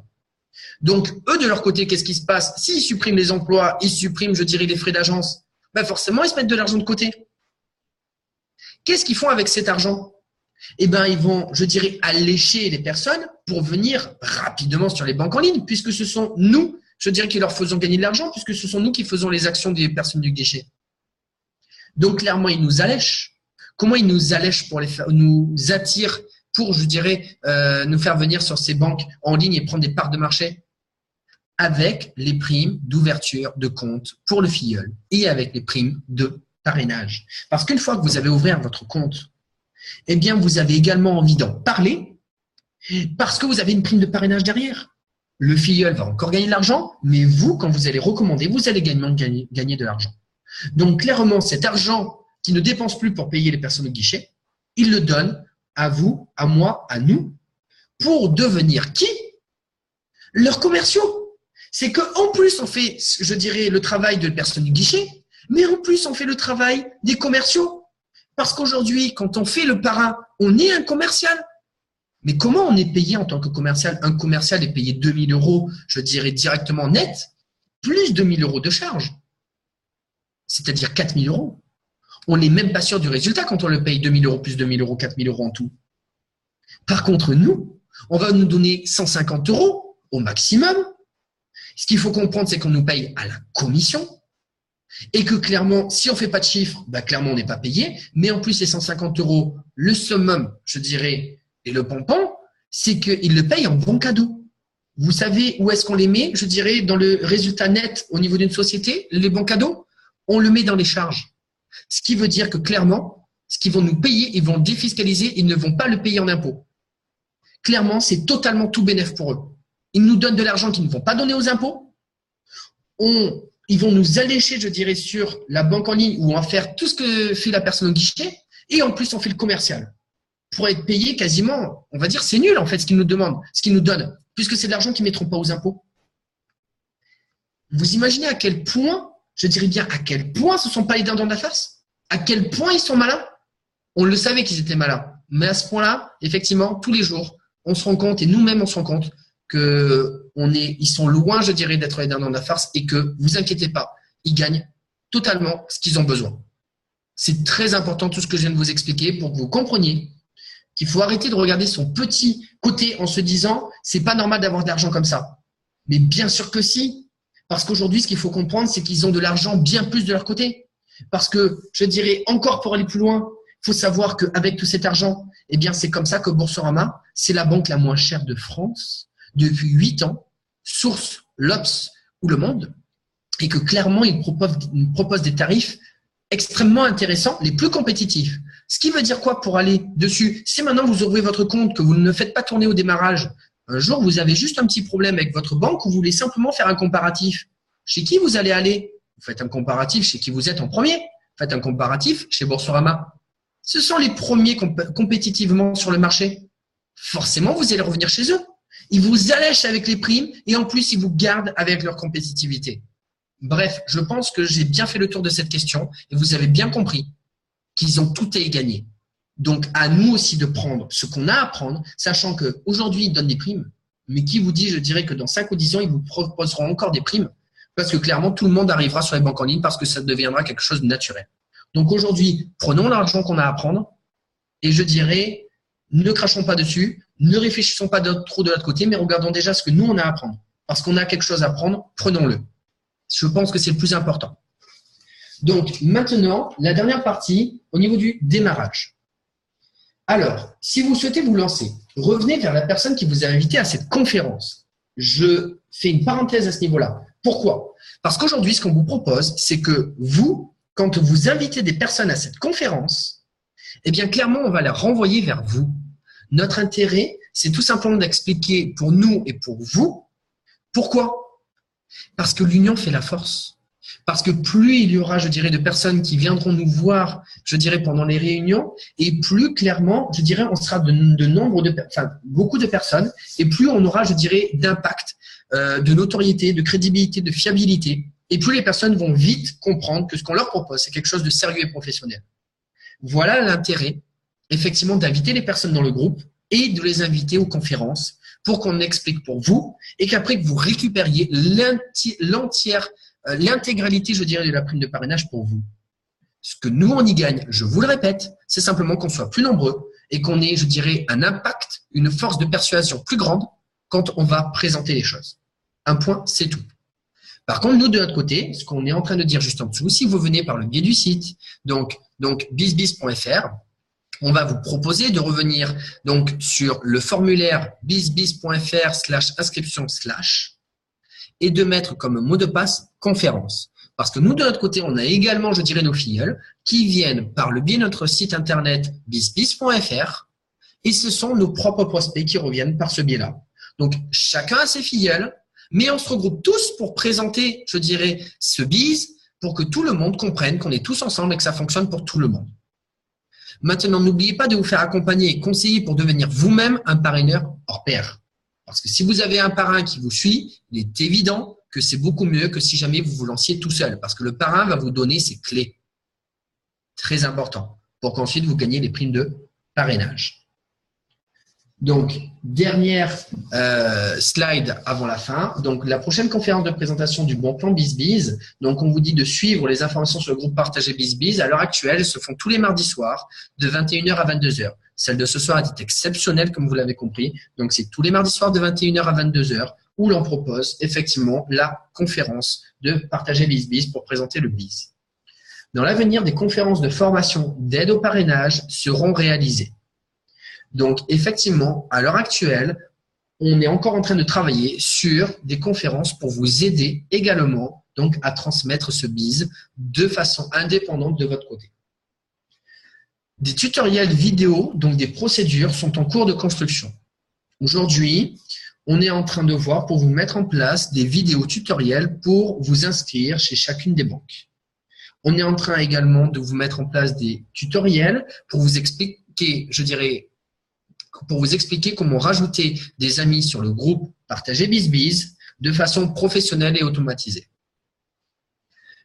Donc, eux, de leur côté, qu'est-ce qui se passe? S'ils suppriment les emplois, ils suppriment, je dirais, les frais d'agence, ben forcément, ils se mettent de l'argent de côté. Qu'est-ce qu'ils font avec cet argent? Eh bien, ils vont, je dirais, allécher les personnes pour venir rapidement sur les banques en ligne, puisque ce sont nous, je dirais, qui leur faisons gagner de l'argent, puisque ce sont nous qui faisons les actions des personnes du guichet. Donc, clairement, ils nous allèchent. Comment ils nous allèchent pour nous attirent pour, je dirais, nous faire venir sur ces banques en ligne et prendre des parts de marché? Avec les primes d'ouverture de compte pour le filleul et avec les primes de parrainage. Parce qu'une fois que vous avez ouvert votre compte, eh bien, vous avez également envie d'en parler parce que vous avez une prime de parrainage derrière. Le filleul va encore gagner de l'argent, mais vous, quand vous allez recommander, vous allez gagner de l'argent. Donc, clairement, cet argent qui ne dépense plus pour payer les personnes au guichet, il le donne à vous, à moi, à nous, pour devenir qui? Leurs commerciaux. C'est qu'en plus, on fait, je dirais, le travail de personne du guichet, mais en plus, on fait le travail des commerciaux. Parce qu'aujourd'hui, quand on fait le parrain, on est un commercial. Mais comment on est payé en tant que commercial? Un commercial est payé 2 000 €, je dirais directement net, plus 2 000 € de charges. C'est-à-dire 4 000 €. On n'est même pas sûr du résultat quand on le paye 2 000 € plus 2 000 €, 4 000 € en tout. Par contre, nous, on va nous donner 150 € au maximum. Ce qu'il faut comprendre, c'est qu'on nous paye à la commission et que clairement, si on ne fait pas de chiffre, bah clairement, on n'est pas payé. Mais en plus, les 150 €, le summum, je dirais, et le pompon, c'est qu'ils le payent en bon cadeau. Vous savez où est-ce qu'on les met? Je dirais dans le résultat net au niveau d'une société, les bons cadeaux, on le met dans les charges. Ce qui veut dire que clairement, ce qu'ils vont nous payer, ils vont défiscaliser, ils ne vont pas le payer en impôts. Clairement, c'est totalement tout bénéf pour eux. Ils nous donnent de l'argent qu'ils ne vont pas donner aux impôts. Ils vont nous allécher, je dirais, sur la banque en ligne où on va faire tout ce que fait la personne au guichet. Et en plus, on fait le commercial. Pour être payé quasiment, on va dire, c'est nul en fait ce qu'ils nous demandent, ce qu'ils nous donnent, puisque c'est de l'argent qu'ils ne mettront pas aux impôts. Vous imaginez à quel point, je dirais bien à quel point ce ne sont pas les dindons de la farce? À quel point ils sont malins? On le savait qu'ils étaient malins. Mais à ce point-là, effectivement, tous les jours, on se rend compte, et nous-mêmes, on se rend compte ils sont loin, je dirais, d'être les derniers de la farce et que, vous inquiétez pas, ils gagnent totalement ce qu'ils ont besoin. C'est très important tout ce que je viens de vous expliquer pour que vous compreniez qu'il faut arrêter de regarder son petit côté en se disant « c'est pas normal d'avoir de l'argent comme ça ». Mais bien sûr que si, parce qu'aujourd'hui, ce qu'il faut comprendre, c'est qu'ils ont de l'argent bien plus de leur côté. Parce que, je dirais, encore pour aller plus loin, il faut savoir qu'avec tout cet argent, eh bien, c'est comme ça que Boursorama, c'est la banque la moins chère de France depuis 8 ans, source l'Obs ou Le Monde, et que clairement, ils proposent des tarifs extrêmement intéressants, les plus compétitifs. Ce qui veut dire quoi pour aller dessus? Si maintenant vous ouvrez votre compte, que vous ne le faites pas tourner au démarrage, un jour vous avez juste un petit problème avec votre banque ou vous voulez simplement faire un comparatif, chez qui vous allez aller? Vous faites un comparatif chez qui vous êtes en premier. Faites un comparatif chez Boursorama. Ce sont les premiers compétitivement sur le marché. Forcément, vous allez revenir chez eux. Ils vous allèchent avec les primes et en plus, ils vous gardent avec leur compétitivité. Bref, je pense que j'ai bien fait le tour de cette question et vous avez bien compris qu'ils ont tout à y gagner. Donc, à nous aussi de prendre ce qu'on a à prendre, sachant qu'aujourd'hui, ils donnent des primes, mais qui vous dit, je dirais que dans 5 ou 10 ans, ils vous proposeront encore des primes parce que clairement, tout le monde arrivera sur les banques en ligne parce que ça deviendra quelque chose de naturel. Donc, aujourd'hui, prenons l'argent qu'on a à prendre et je dirais, ne crachons pas dessus, ne réfléchissons pas trop de l'autre côté, mais regardons déjà ce que nous, on a à prendre. Parce qu'on a quelque chose à prendre, prenons-le. Je pense que c'est le plus important. Donc, maintenant, la dernière partie, au niveau du démarrage. Alors, si vous souhaitez vous lancer, revenez vers la personne qui vous a invité à cette conférence. Je fais une parenthèse à ce niveau-là. Pourquoi? Parce qu'aujourd'hui, ce qu'on vous propose, c'est que vous, quand vous invitez des personnes à cette conférence, eh bien, clairement, on va les renvoyer vers vous. Notre intérêt, c'est tout simplement d'expliquer pour nous et pour vous. Pourquoi? Parce que l'union fait la force. Parce que plus il y aura, je dirais, de personnes qui viendront nous voir, je dirais, pendant les réunions, et plus clairement, je dirais, on sera beaucoup de personnes, et plus on aura, je dirais, d'impact, de notoriété, de crédibilité, de fiabilité, et plus les personnes vont vite comprendre que ce qu'on leur propose, c'est quelque chose de sérieux et professionnel. Voilà l'intérêt, effectivement, d'inviter les personnes dans le groupe et de les inviter aux conférences pour qu'on explique pour vous et qu'après que vous récupériez l'intégralité, je dirais, de la prime de parrainage pour vous. Ce que nous, on y gagne, je vous le répète, c'est simplement qu'on soit plus nombreux et qu'on ait, je dirais, un impact, une force de persuasion plus grande quand on va présenter les choses. Un point, c'est tout. Par contre, nous, de notre côté, ce qu'on est en train de dire juste en dessous, si vous venez par le biais du site, donc bizbiz.fr, on va vous proposer de revenir donc sur le formulaire bizbiz.fr/inscription/ et de mettre comme mot de passe conférence. Parce que nous, de notre côté, on a également, je dirais, nos filleuls qui viennent par le biais de notre site internet bizbiz.fr et ce sont nos propres prospects qui reviennent par ce biais-là. Donc, chacun a ses filleuls, mais on se regroupe tous pour présenter, je dirais, ce biz pour que tout le monde comprenne qu'on est tous ensemble et que ça fonctionne pour tout le monde. Maintenant, n'oubliez pas de vous faire accompagner et conseiller pour devenir vous-même un parraineur hors pair. Parce que si vous avez un parrain qui vous suit, il est évident que c'est beaucoup mieux que si jamais vous vous lanciez tout seul. Parce que le parrain va vous donner ses clés. Très important. Pour qu'ensuite vous gagnez les primes de parrainage. Donc, dernière slide avant la fin. Donc, la prochaine conférence de présentation du bon plan BizBiz. Donc, on vous dit de suivre les informations sur le groupe partagé BizBiz. À l'heure actuelle, elles se font tous les mardis soirs de 21h à 22h. Celle de ce soir est exceptionnelle, comme vous l'avez compris. Donc, c'est tous les mardis soirs de 21h à 22h où l'on propose effectivement la conférence de partager BizBiz pour présenter le biz. Dans l'avenir, des conférences de formation d'aide au parrainage seront réalisées. Donc, effectivement, à l'heure actuelle, on est encore en train de travailler sur des conférences pour vous aider également donc, à transmettre ce biz de façon indépendante de votre côté. Des tutoriels vidéo, donc des procédures, sont en cours de construction. Aujourd'hui, on est en train de voir pour vous mettre en place des vidéos tutoriels pour vous inscrire chez chacune des banques. On est en train également de vous mettre en place des tutoriels pour vous expliquer, je dirais, comment rajouter des amis sur le groupe Partagez BizBiz de façon professionnelle et automatisée.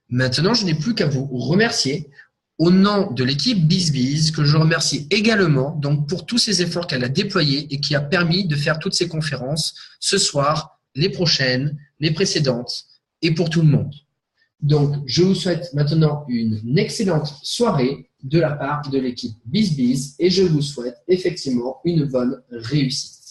Maintenant, je n'ai plus qu'à vous remercier au nom de l'équipe BizBiz, que je remercie également donc, pour tous ces efforts qu'elle a déployés et qui a permis de faire toutes ces conférences ce soir, les prochaines, les précédentes et pour tout le monde. Donc, je vous souhaite maintenant une excellente soirée de la part de l'équipe BizBiz et je vous souhaite effectivement une bonne réussite.